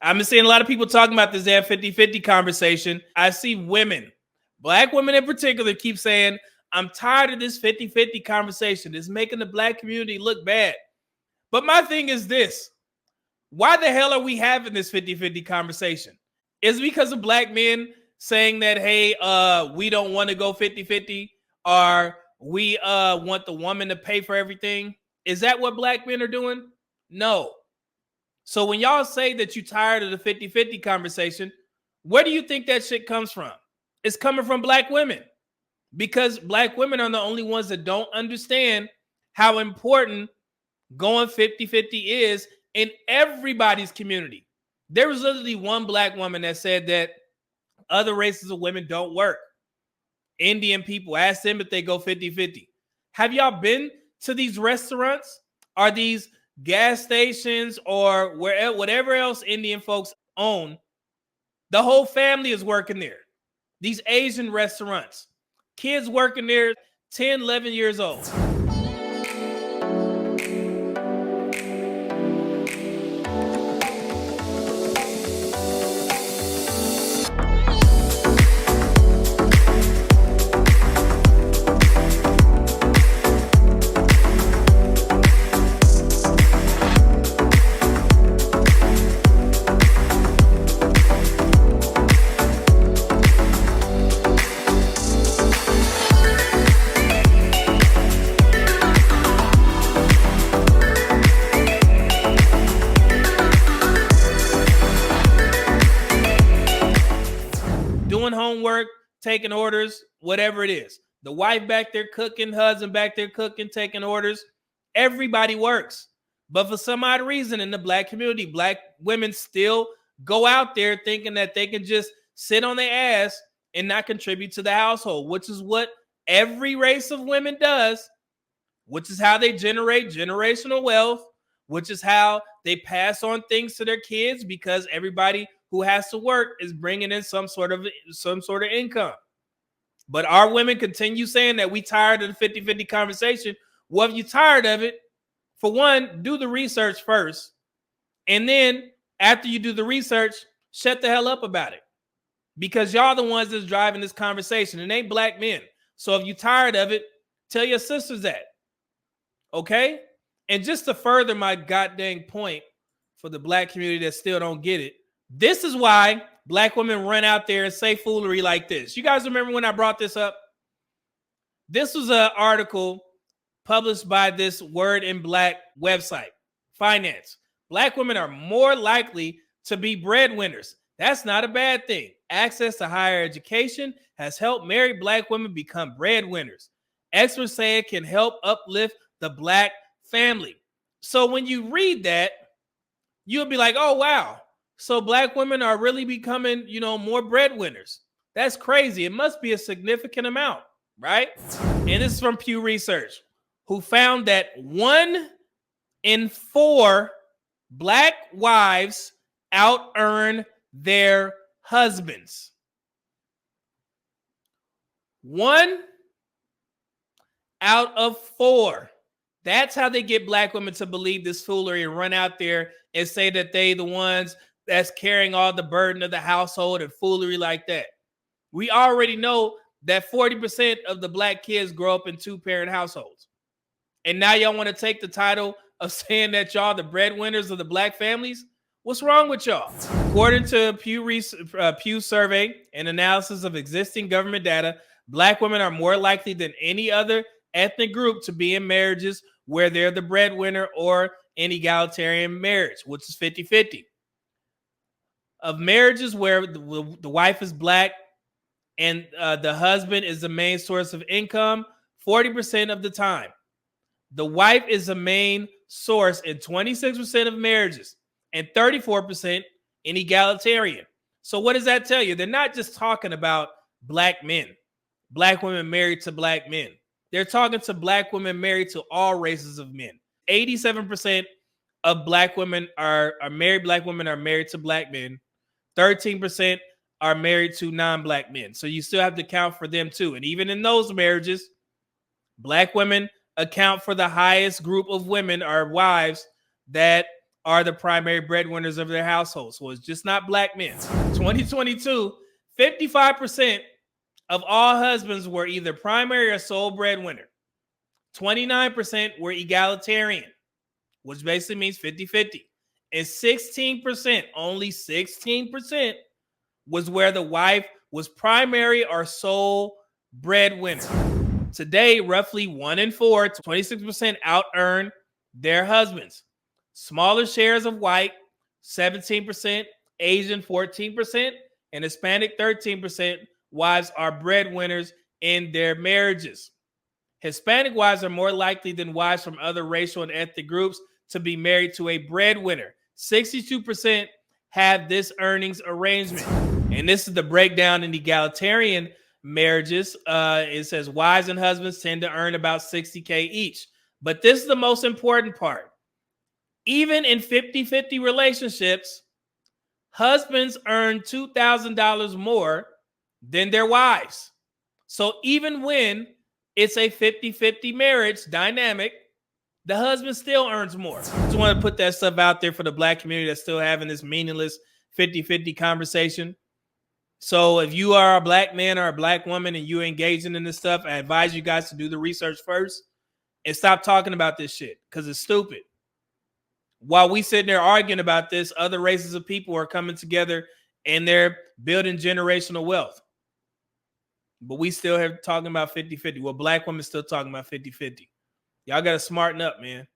I'm seeing a lot of people talking about this damn 50-50 conversation. I see women, black women in particular, keep saying, I'm tired of this 50-50 conversation. It's making the black community look bad. But my thing is this. Why the hell are we having this 50-50 conversation? Is it because of black men saying that, hey, we don't want to go 50-50, or we want the woman to pay for everything? Is that what black men are doing? No. So when y'all say that you're tired of the 50-50 conversation, where do you think that shit comes from? It's coming from black women, because black women are the only ones that don't understand how important going 50-50 is in everybody's community. There was literally one black woman that said that other races of women don't work. Indian people, ask them if they go 50-50. Have y'all been to these restaurants? Are these gas stations or whatever else Indian folks own? The whole family is working there. These Asian restaurants, kids working there, 10, 11 years old. Doing homework, taking orders, whatever it is. The wife back there cooking, husband back there cooking, taking orders. Everybody works. But for some odd reason in the black community, black women still go out there thinking that they can just sit on their ass and not contribute to the household, which is what every race of women does, which is how they generate generational wealth, which is how they pass on things to their kids, because everybody who has to work is bringing in some sort of income. But our women continue saying that we tired of the 50-50 conversation. Well, if you're tired of it, for one, do the research first. And then after you do the research, shut the hell up about it. Because y'all the ones that's driving this conversation. It ain't black men. So if you're tired of it, tell your sisters that. Okay? And just to further my goddamn point for the black community that still don't get it, this is why black women run out there and say foolery like this. You guys remember when I brought this up? This was an article published by this Word in Black website, Finance. Black women are more likely to be breadwinners. That's not a bad thing. Access to higher education has helped married black women become breadwinners. Experts say it can help uplift the black family. So when you read that, you'll be like, oh, wow. So black women are really becoming, more breadwinners. That's crazy. It must be a significant amount, right? And this is from Pew Research, who found that 1 in 4 black wives out-earn their husbands. 1 out of 4. That's how they get black women to believe this foolery and run out there and say that they the ones that's carrying all the burden of the household and foolery like that. We already know that 40% of the black kids grow up in 2-parent households. And now y'all want to take the title of saying that y'all the breadwinners of the black families? What's wrong with y'all? According to Pew survey and analysis of existing government data, black women are more likely than any other ethnic group to be in marriages where they're the breadwinner or an egalitarian marriage, which is 50-50. Of marriages where the wife is black and the husband is the main source of income, 40% of the time. The wife is the main source in 26% of marriages and 34% in egalitarian. So what does that tell you? They're not just talking about black men, black women married to black men. They're talking to black women married to all races of men. 87% of black women are married. Black women are married to black men. 13% are married to non-black men. So you still have to account for them too. And even in those marriages, black women account for the highest group of women or wives that are the primary breadwinners of their household. So it's just not black men. 2022, 55% of all husbands were either primary or sole breadwinner. 29% were egalitarian, which basically means 50-50. And 16%, only 16%, was where the wife was primary or sole breadwinner. Today, roughly 1 in 4, 26% out-earn their husbands. Smaller shares of white, 17%, Asian, 14%, and Hispanic, 13%. Wives are breadwinners in their marriages. Hispanic wives are more likely than wives from other racial and ethnic groups to be married to a breadwinner. 62% have this earnings arrangement. And this is the breakdown in egalitarian marriages. It says wives and husbands tend to earn about $60K each. But this is the most important part. Even in 50-50 relationships, husbands earn $2,000 more than their wives. So even when it's a 50-50 marriage dynamic, the husband still earns more. Just want to put that stuff out there for the black community that's still having this meaningless 50-50 conversation. So if you are a black man or a black woman and you're engaging in this stuff, I advise you guys to do the research first and stop talking about this shit because it's stupid. While we sitting there arguing about this, other races of people are coming together and they're building generational wealth. But we still have talking about 50-50. Well, black women still talking about 50-50. Y'all got to smarten up, man.